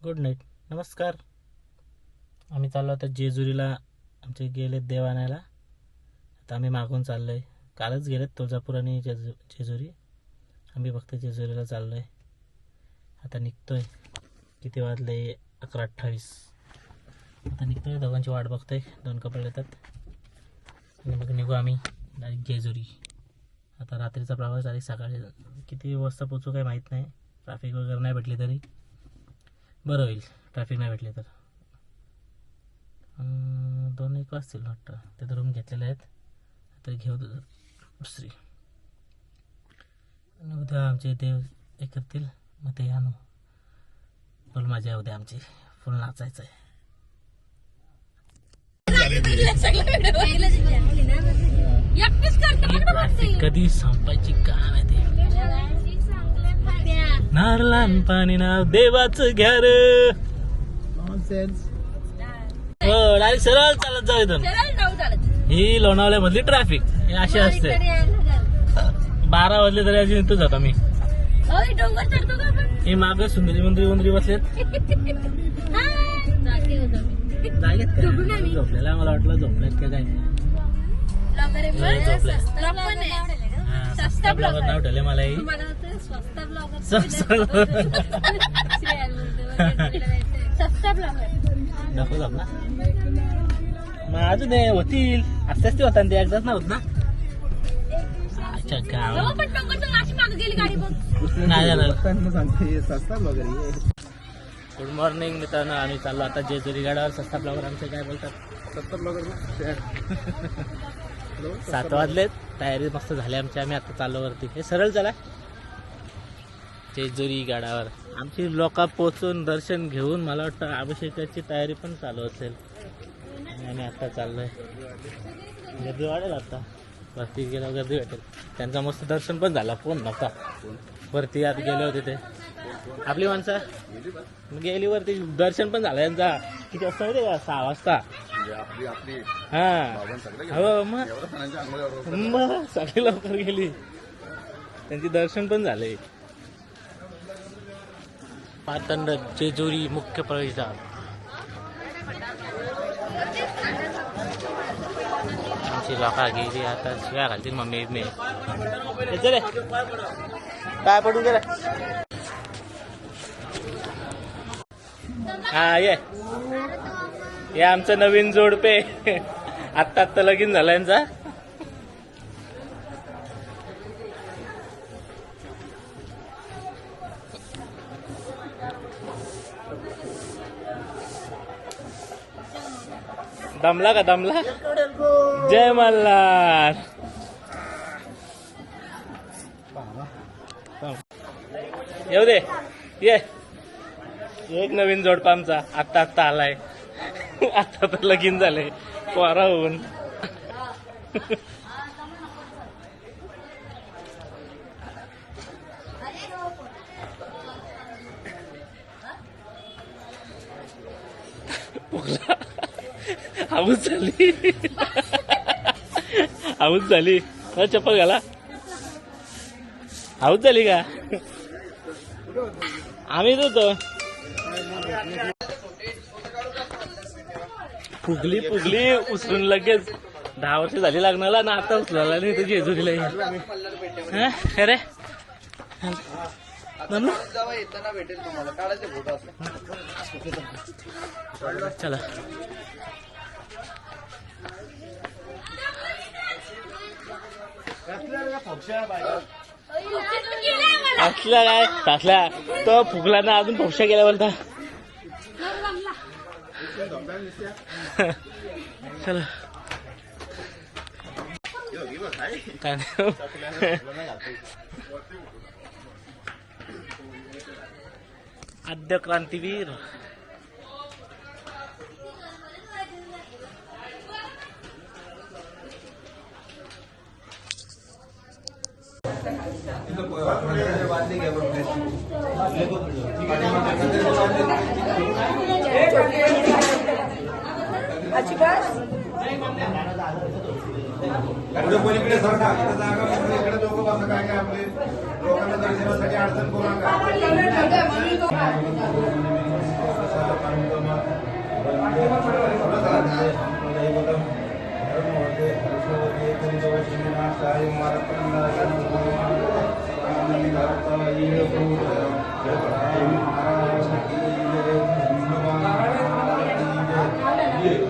Good night. नमस्कार. आम्ही चाललो आता जेजुरीला. आमचे गेले देव आणायला. आता आम्ही मागून चाललो आहे. कालच गेलेत तुळजापूर आणि जेजुरी. आम्ही फक्त जेजुरीला चाललो आहे. आता निघतो आहे. किती वाजले? 11:28. आता निघतो आहे. दोघांची वाट बघतो आहे. 2 कपडे येतात आणि मग निघू आम्ही डायरेक्ट जेजुरी. आता रात्रीचा प्रवास आहे. सकाळी किती वाजता पोचू काही माहीत नाही. ट्रॅफिक वगैरे नाही भेटली तरी बरं होईल. ट्रॅफिक नाही भेटले तर 2-1 वाजतील वाटतं. तिथं रूम घेतलेले आहेत. तर घेऊ दुसरी. आणि उद्या आमचे देव हे करतील मग ते आणू. फुल मजा उद्या आमची. फुल नाचायचं आहे. कधी संपायची का नाही ते. नारळान पाणी नाव देवाचं घ्या रे. हो डायरेक्ट सरळ चालत जाऊ इथून. ही लोणावळ्यामधली ट्रॅफिक हे अशी असते. 12 वाजले तरी अजून इथं जातो आम्ही. हे माग सुंदरी मंदिरी बसलेत. झोपलेला मला वाटलं झोपल्यात का काय. सस्ता ब्लॉगर नाव ठेवले मला. दाखवत ना मग अजून होतील. असते असते होता ते एकदाच ना होत ना. अच्छा गाव नाही जाणार. गुड मॉर्निंग मित्रांनो. आम्ही चाललो आता जेजुरी गडावर. सस्ता ब्लॉगर आमचे काय बोलतात. सस्ता ब्लॉगर 7 वाजलेत. तयारी मस्त झाली आमची. आम्ही आता चाललो वरती. हे सरळ चला जेजुरी गडावर. आमची लोक पोचून दर्शन घेऊन मला वाटतं अभिषेकाची तयारी पण चालू असेल. आणि आता चाललोय. गर्दी वाढेल आता. वरती गेल्यावर गर्दी भेटेल. त्यांचा मस्त दर्शन पण झाला. फोन नव्हता वरती. आत गेले होते ते आपली माणसं गेली वरती. दर्शन पण झालं यांचा. किती वाजता माहिती का? 6 वाजता. हा हो मग सगळी लवकर गेली. त्यांची दर्शन पण झाले. पातंड जेजुरी मुख्य प्रवेशद्वार. आमची लोका गेली. आता शिव्या घालतील मम्मी मी. चले काय पडून गेलं. हा ये आमचं नवीन जोडपे. आत्ता लगीन झालं यांचा. दमला का दमला. जय मल्हार. येऊ दे. ये एक नवीन जोडपा आमचा. आत्ता आलाय. आता तर लगीन झालंय पोरा होऊन. हाऊस झाली. हाऊस झाली. चप्पल घाला. हाऊस झाली का? आम्हीच होतो. फुगली उचलून लगेच. 10 वर्ष झाली लग्नाला ना. आता उचलायला नाही तर जेजुरीला. अरे चला असला काय सासला तो फुगला ना. अजून फोक्षा गेला बोलता. चला काय आद्य क्रांतीवीर. पुढे पलीकडे सरका, इथं जागा मोकळी, इकडे लोक बसा, काय काय आपले लोकांना दर्शनासाठी अडचण करू नका. महाकान्तम वन्दे दैवतं धर्मवते हर्षवते कुन्दवशिनाशाय मारकण्डाय नमो आनन्ददाताय भूत जय महाराज की जय हनुमान महाराज की जय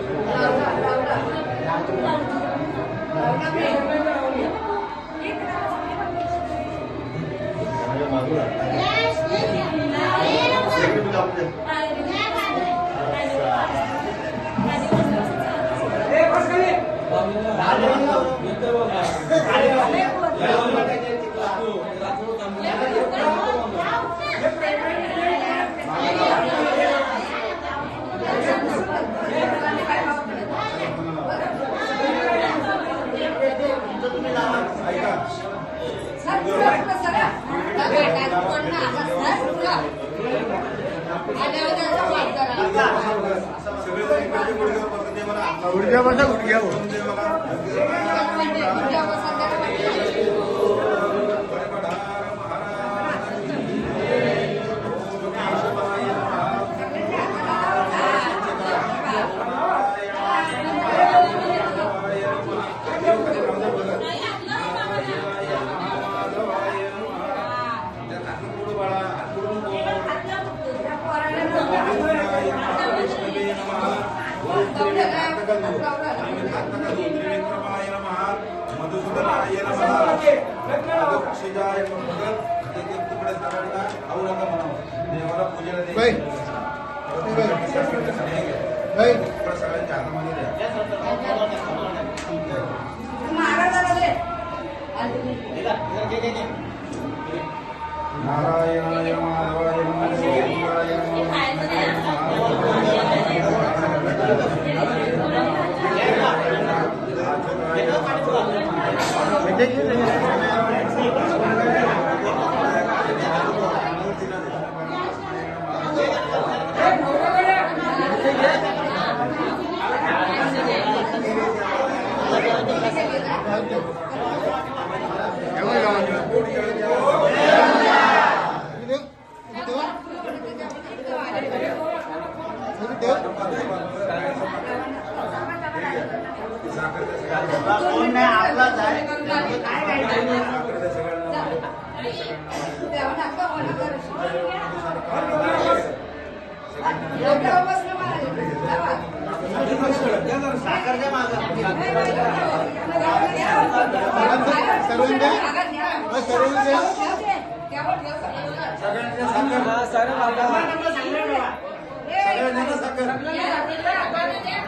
नारायणाय माधवाय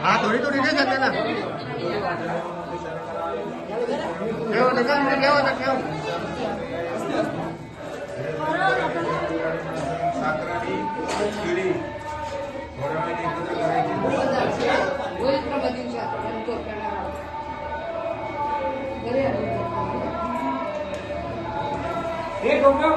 हाँ थोड़ी थोड़ी दे सकते ना क्यों निकल क्या होता क्यों साखरानी खिरी घोडाने एकत्र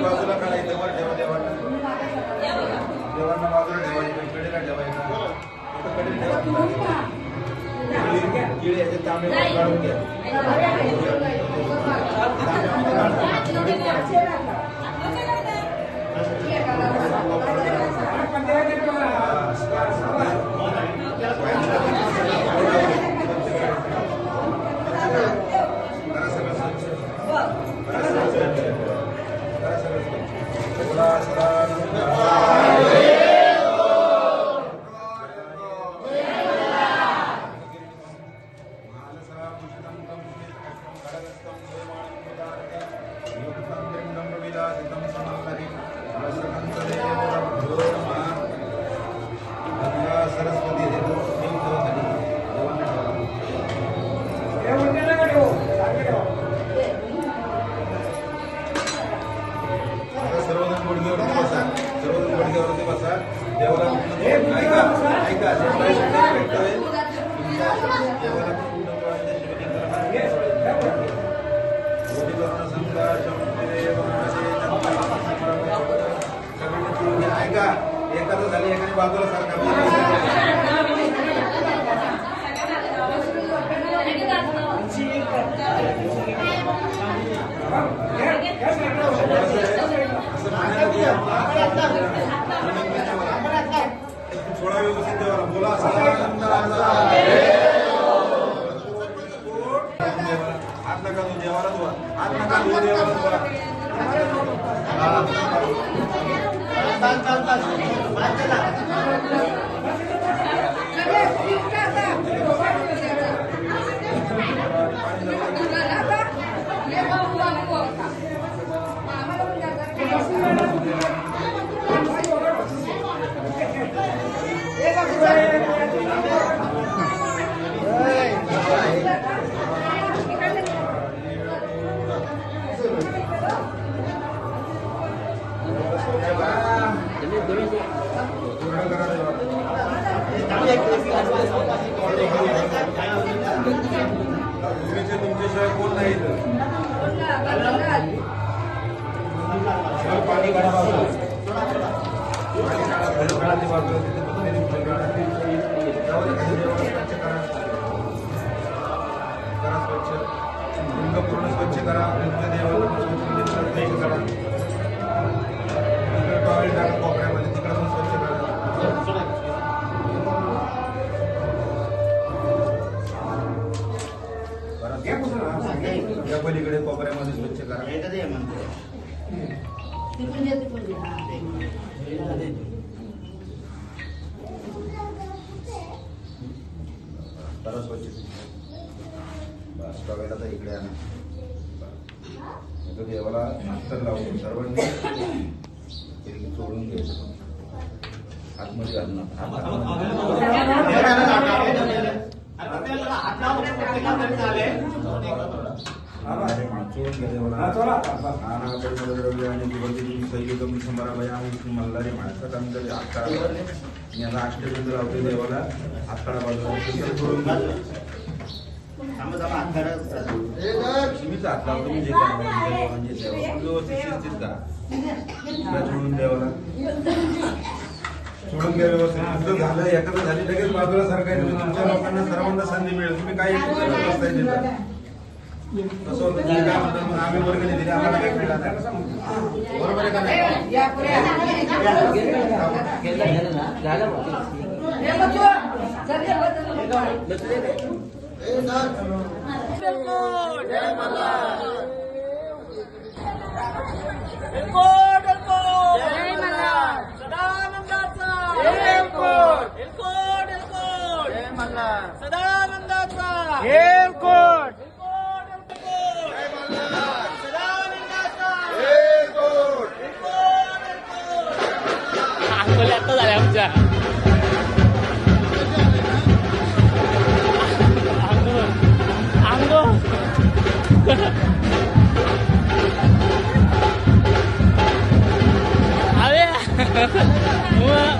बाजूला काढायचं वर देवा देवांना बाजूला ठेवायचं कडेला ठेवायचं किडे याचे तांबे काढून घ्या वरती बसा. देवाला ऐका ऐका respect आहे. देवाला पूर्ण कळायचं शिवलिंग ऐका एखादं झाली एखादी बाजूला सारखा थोडा व्यवस्थित देवाला बोला हात नका तू देवाला बोला हात नका तू देवाला बोला तुमच्याशिवाय कोण नाही पाणी काढा पूर्ण स्वच्छ करा टॉयलेट टाका कोपऱ्यामध्ये तिकडे पण स्वच्छ करा पलीकडे कोपऱ्यामध्ये स्वच्छ करा स्वच्छ बस टॉयलेट आता इकडे आणा देवाला मास्तर लावून सर्वांनी सोडून घ्यायचं आतमध्ये आणणं मल्हारी माणसात अष्टबिंद लावते देवाला हातकाळा बाजूला सीमित हात लावतो म्हणजे व्यवस्थित शिस्तीत करा सोडून देवाला सोडून घ्या व्यवस्थित झालं एखादं झाली लगेच बाजूला सरकायचं तुमच्या लोकांना सर्वांना संधी मिळेल तुम्ही काही व्यवस्था देता तसं होतं काय म्हणतात मग आम्ही वर्गणी दिली आम्हाला काही मिळालं नाही बरोबर आहे का नाही आता झाल्या आमच्या अंगो अरे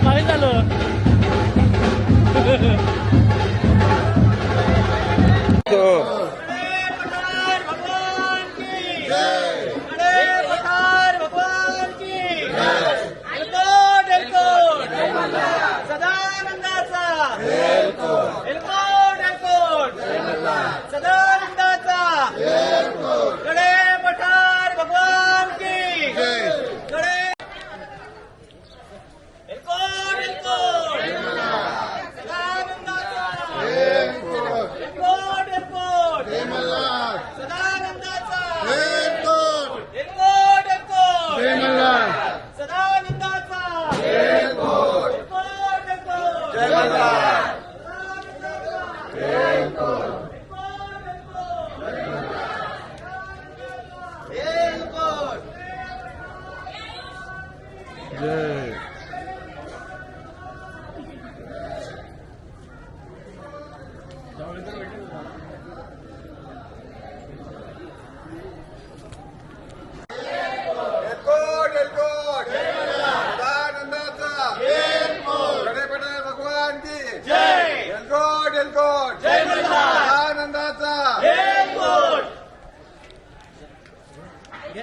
माहित झालो जय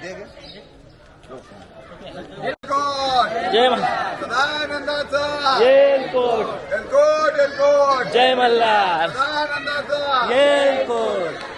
सदानंदाचा येलकोट एलकोट एलकोट जय मल्हार सदानंदाचा येलकोट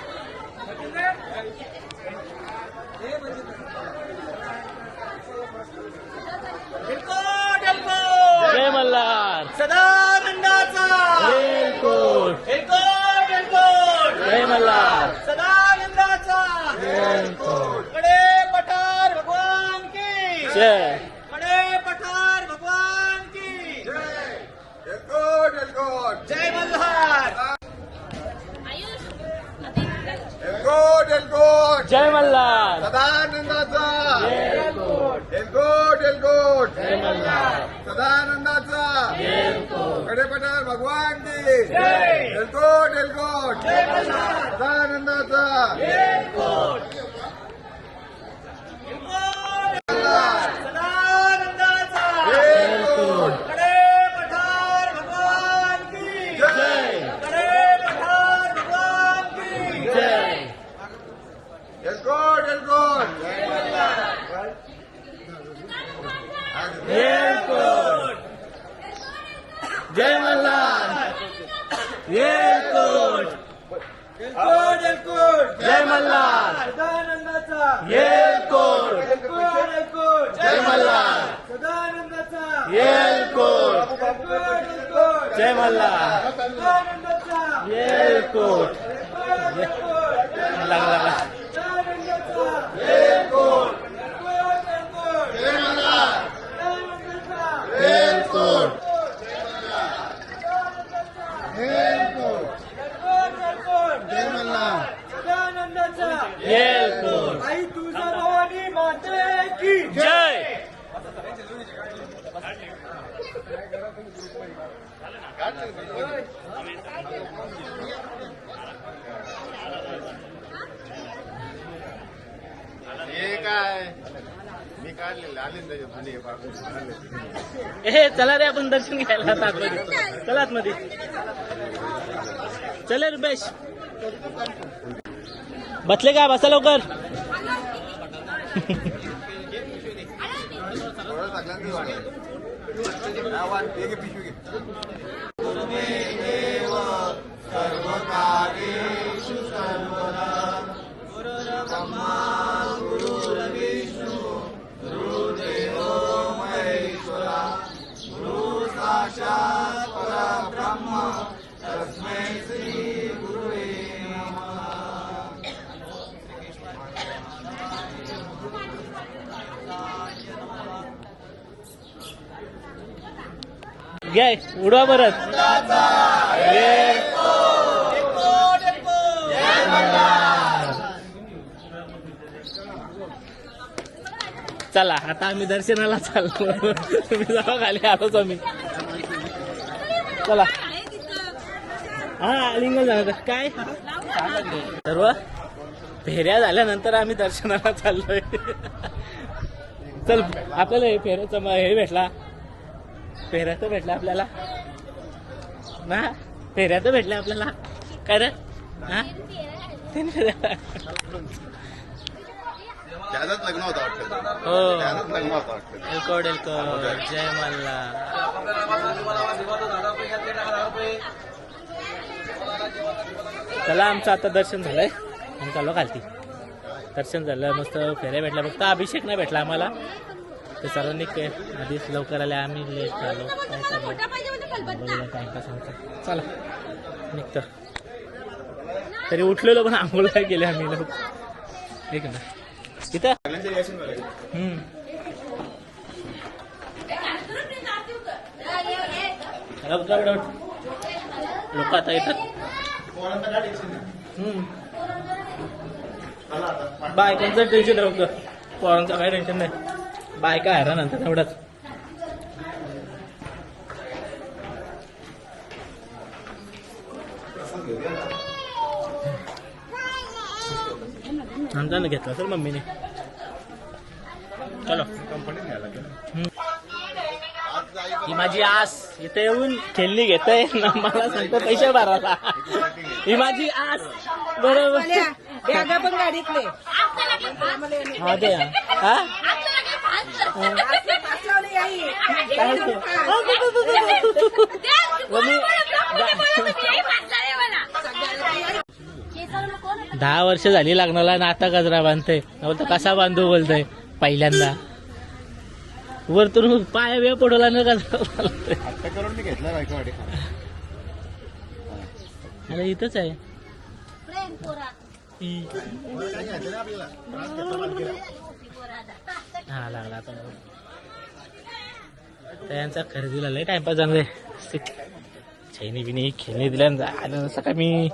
जय मल्हार सदानंदाचा येलकोट एलकोट एलकोट जय मल्हार सदानंदाचा येलकोट बड़े पठार भगवान की जय बड़े पठार भगवान की एलकोट एलकोट जय मल्हार एलकोट एलकोट जय मल्हार सदानंदाचा येलकोट एलकोट एलकोट जय मल्हार सदानंदाचा येलकोट कडेपठार भगवान की एलकोट एलकोट सदानंदाचा सदानंदाचा एलकोट बड़े पठार भगवान की जय बड़े पठार भगवान की जय एलकोट एलकोट येलकोट जय मल्हार येलकोट एलकोट एलकोट जय मल्हार सदानंदाचा येलकोट एलकोट एलकोट जय मल्हार सदानंदाचा येलकोट एलकोट एलकोट जय मल्हार सदानंदाचा येलकोट एलकोट लागला सदानंदाचा एलकोट एलकोट एलकोट जय मल्हार सदानंदाचा येलकोट एलकोट एलकोट एलकोट जय मल्हार सदानंदाचा येलकोट आई तुझा भवानी माते की जय हे काय मी काढलेलं आले त्याच्यात हे चला रे आपण दर्शन घ्यायला आता आतमध्ये चला आतमध्ये चले रुपेश बसले का बसा लवकर पिशवी घे घ्या उडवा परत चला आता आम्ही दर्शनाला चाललो तुम्ही जावा खाली आलोच आम्ही चला हा लिंगण झालं काय सर्व फेऱ्या झाल्यानंतर आम्ही दर्शनाला चाललोय चल आपल्याला हे फेऱ्याचा हे भेटला फेऱ्या तर भेटला आपल्याला ना फेऱ्या तर भेटल्या आपल्याला काय रे हा तीन फेऱ्या त्याचाच लग्न होतं वाटतं हो त्याचाच लग्न होतं वाटतं एलकोट एलकोट जय मल्हार चला आमचं आता दर्शन झालंय आम्ही चाललो खालती दर्शन झालं मस्त फेऱ्या भेटल्या फक्त अभिषेक नाही भेटला आम्हाला ते सर्वांनी आधीच लवकर आले आम्ही लेट झालो काय चाललं बघूया काय का सांगतो चला निघतो तरी उठलेलो पण आंघोळ काय केले आम्ही लोक ठीक आहे ना इथं लोक आता येतात बायकांचं टेन्शन राहतं पोरांचं काही टेन्शन नाही बायका हैराण नंतर एवढंच आमचा घेतला सर मम्मीने चलो ही माझी आस इथे येऊन खेळणी घेतय मला सांगतो पैसे भरायला ही माझी आस बरोबर बॅगा पण गाडीतले हा दे हा काय होतं? वनी- 10 वर्ष झाली लग्नाला ना आता गजरा बांधते नव्हतं कसा बांधू बोलतोय पहिल्यांदा वरतून पाया बिया पडवला ना गजरा बांधतोय. आता करून मी घेतला बायकोवाडी अरे इथंच आहे हा लागला आता त्यांचा खरेदीला लय टाइमपास झाला छैनी बिनी खेळणी दिल्या सकाळी मी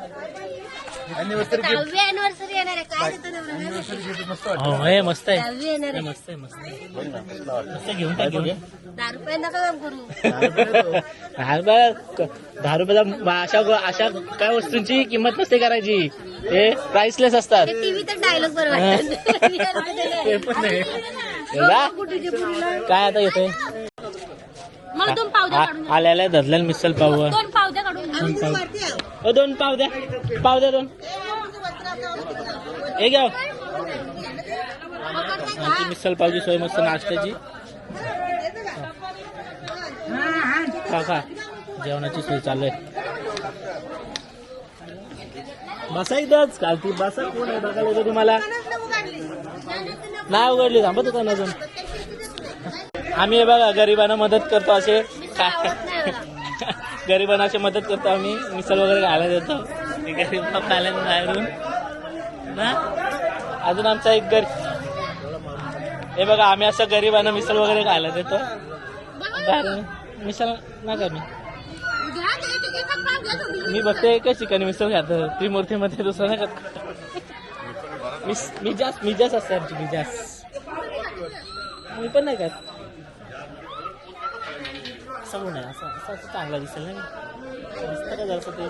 अॅनिव्हर्सरी येणार आहे काय देतो नवरा? हो हे मस्त आहे दहावी येणार हे आहे. मस्त आहे मस्त आहे. मस्त घेऊन टाक घेऊन 10 रुपये नका काम करू. 10 रुपयाचा अशा काय वस्तूंची किंमत नसते करायची हे प्राइसलेस असतात ते टीव्ही तर डायलॉग बरोबर ते पण नाही एवढा? काय आता येते मला 2 पावद्या काढून द्या. आल्याला धरलेलं मिसल पाव 2 पावद्या काढून द्या. 2 पाव द्या 2 हे घ्या आमची मिसल पावची सोय मस्त नाश्त्याची खा खा जेवणाची सोय चालू आहे बसा इथंच काल ती बसा कोण आहे बघायला येतो तुम्हाला नाही उघडली थांबत होता ना अजून आम्ही हे बघा गरिबांना मदत करतो असे गरिबांना अशी मदत करतो आम्ही मिसल वगैरे घालायला देतो ते गरीब खायला बाहेरून ना अजून आमचा एक हे बघा आम्ही असं गरिबांना मिसल वगैरे खायला देतो बाहेरून मिसल नका मी बघते एकच ठिकाणी मिसल खातो त्रिमूर्तीमध्ये दुसरं नाही खात मी जास्त असते आमची मी जास्त मी पण नाही खात सांगू नये असं असं असं चांगला दिसेल नाही दिसतं का जरासं ते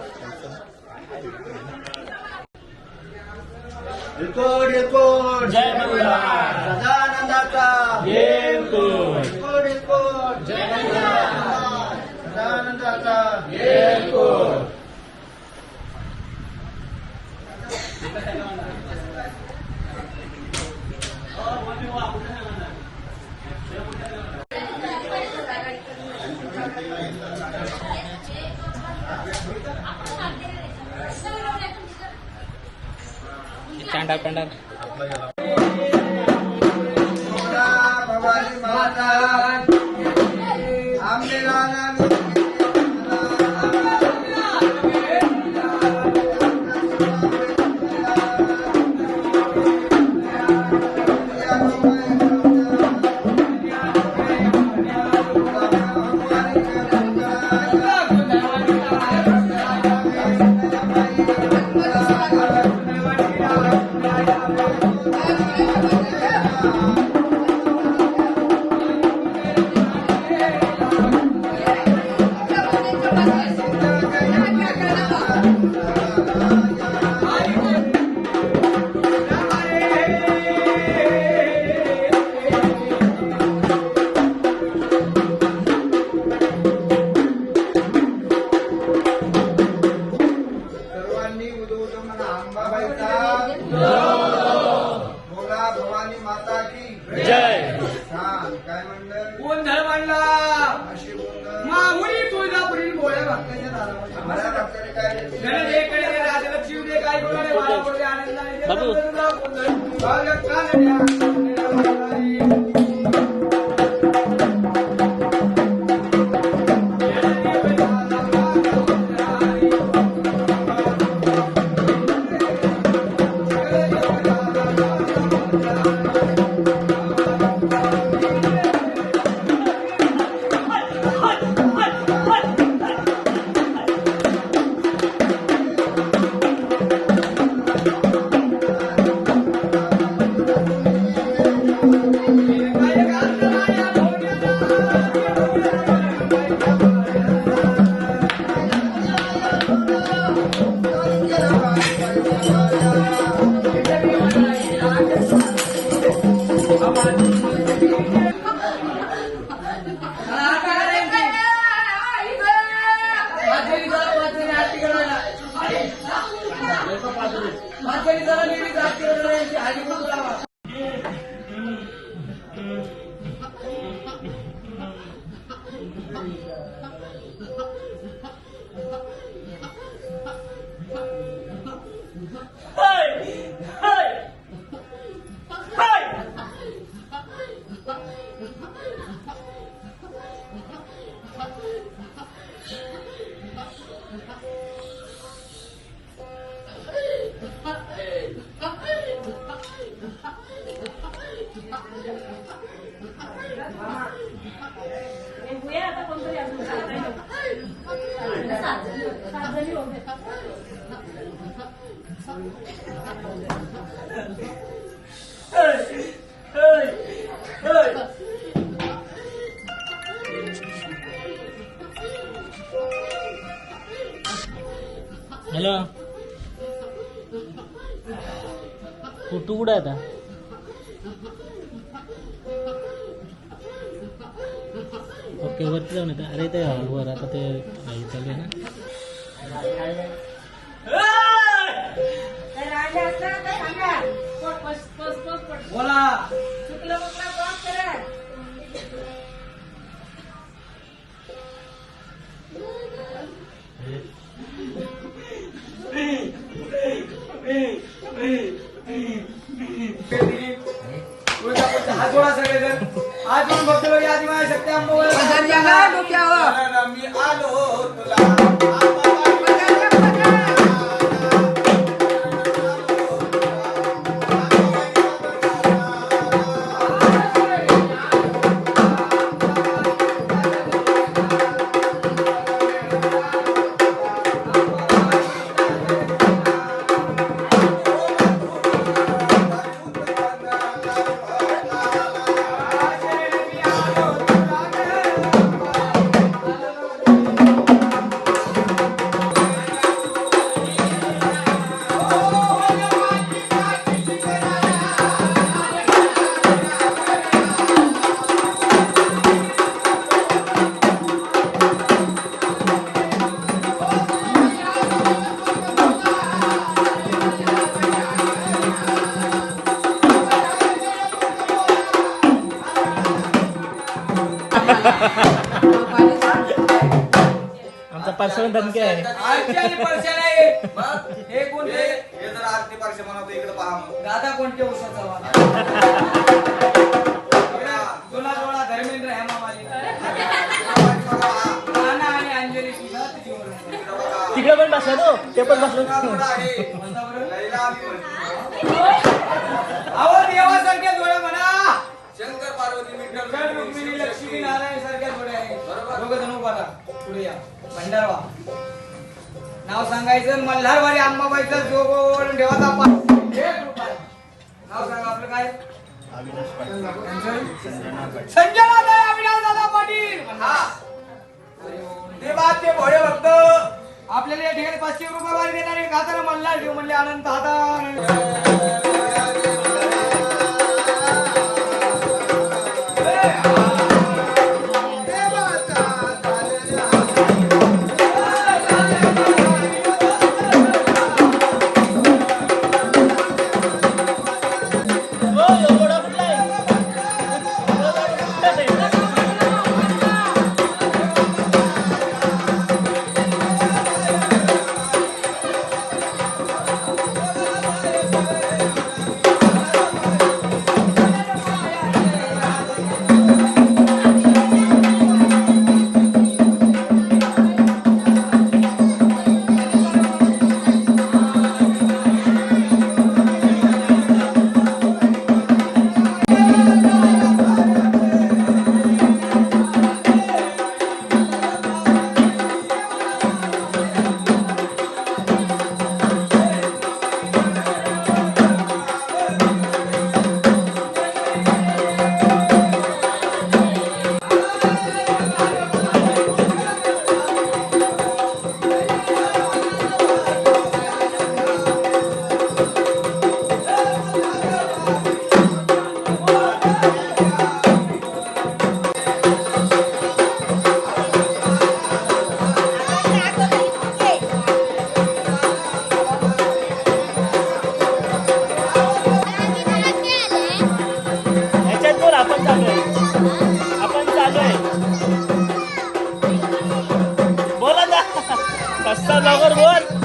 जय मंगळवार सदानंदाचा जय सदानंदाचा चांडा पेंडा भवानी माता आमने राना सर्वांनी उदो म्हणा अंबाबाईचा बोला भवानी माता की जय छान काय म्हणलं गोंधळ मांडला अशी बोलणं माहुली तुळजापुरी भोळ्या भक्ताच्या दारामध्ये मला आपल्याला काय गणदेकडे राजलक्ष्मी दे काय बोलारे वाला बोलले आनंदाने बाबू. हॅलो तू कुठं आहे आता ओके वरती जाऊन येतं अरे ते हॉलवर आता ते हे चालू आहे ना बोला हात जोडा सगळेजण हात जोडून बघतो आधी माझ्या शक्ती डोक्यावर मी आलो तुला आमचा पर्सनल धमकी आहे आरती आणि परशा नाही हे कोणते हे जर आरती पारशे म्हणतो इकडे पहा मग. दादा कोणते उषाचा वाला तुला जोडा धर्मेंद्र हेमा मालिनी नाना आणि अंजली सुद्धा तिची ओळख. तिकडे पण बसला तो ते पण बसलो तुला जोडा आहे. बसा बरं. लैला आम्ही म्हणतो. अहो देवासारख्या जोड्या म्हणा शंकर पार्वती विठ्ठल विठ्ठल, रुक्मिणी लक्ष्मी नारायण सारख्या जोड्या आहे बरोबर. दोघं जण उभा राहा पुढे या भंडारवा नाव सांगायचं मल्हारवाडी अंबाबाईचा जोग देवाचा नाव सांगा आपलं काय संजनाताई अविनाश दादा पाटील हा ते बात ते भोळे भक्त आपल्याला या ठिकाणी 500 रुपये वारी देणारे खाताना मल्हार देव म्हणले आनंद दादा सस्ता लवकर बोल.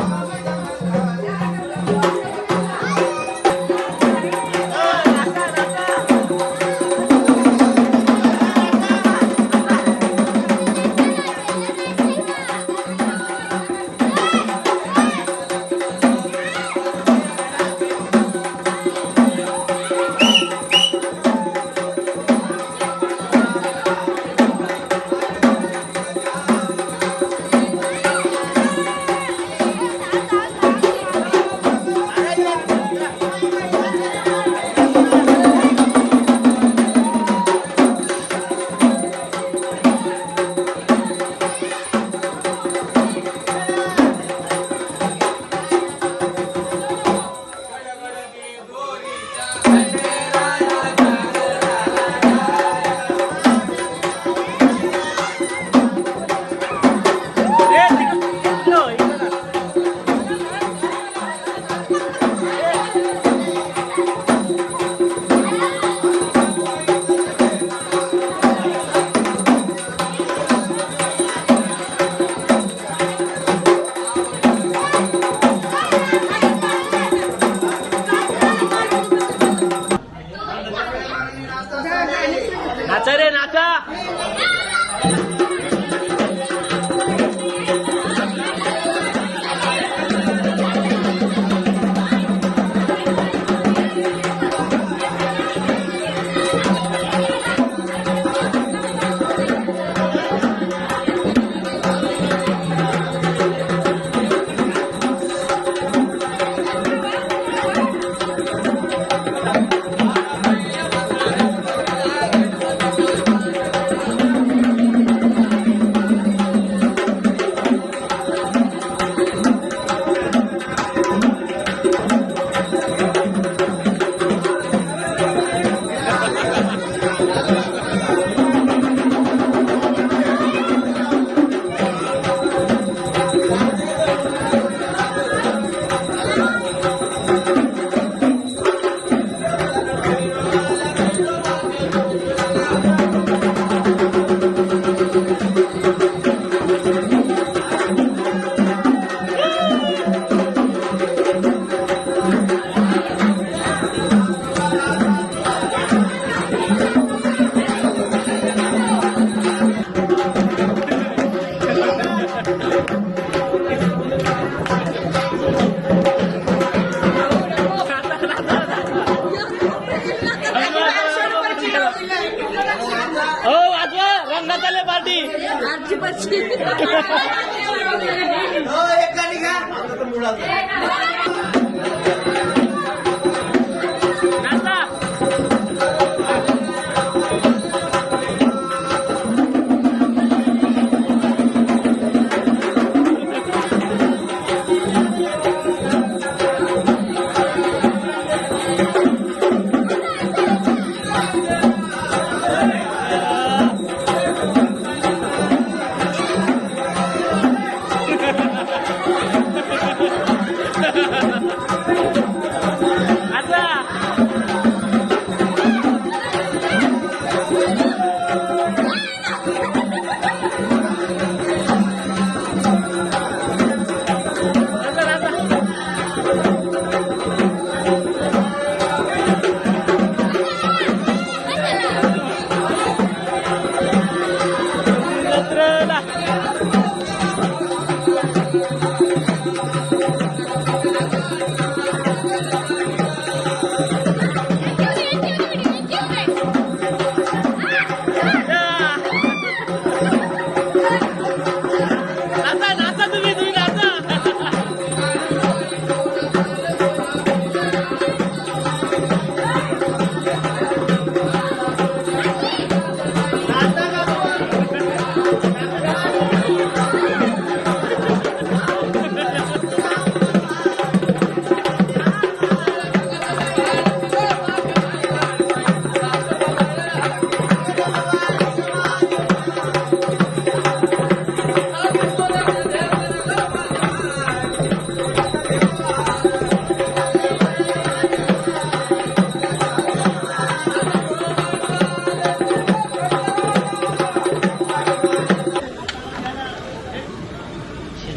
नाचा रे नाचा.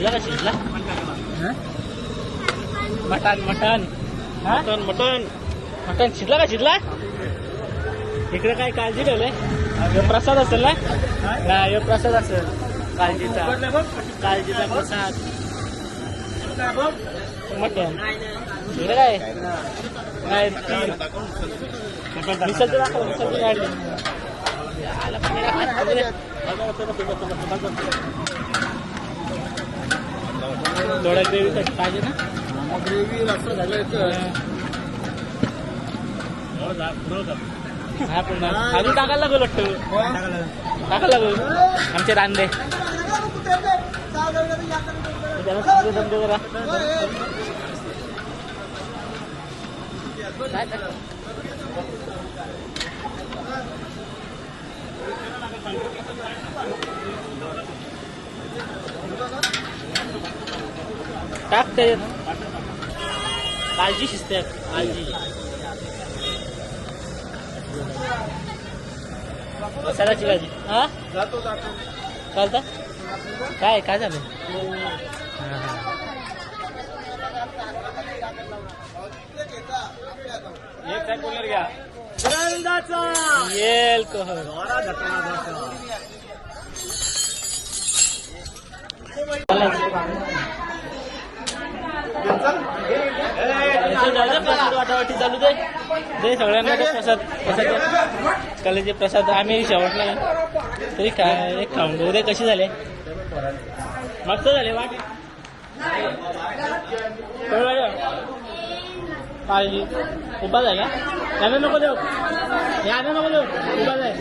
शिजला का शिजला मटण मटण हा मटण मटण मटण शिजला का शिजला इकडे काय काळजी ठेवलंय ह्यो प्रसाद असेल ना हा ह्यो प्रसाद असेल काळजीचा प्रसाद मटण इकडे काय काय मिसळचं दाखव मिसळची काढली थोडा ग्रेव्ही कट पाहिजे ना ग्रेव्ही असं झालं हा पण अजून टाकायला लागलो टाकायला लागलो आमचे रांदे जरा टाक त्याच्यात काळजी शिजते काळजी मसाल्याची भाजी हा चालतं काय काय झालं येल प्रसाद वाटावाटी चालू दे सगळ्यांना प्रसाद प्रसाद कलेचे प्रसाद आम्ही शेवटला तरी काय एक खाऊन घेऊ दे कशी झाले मस्त झाले वाट काळजी उभा जाय का यानं नको देऊ यानं नको देऊ उभा जाय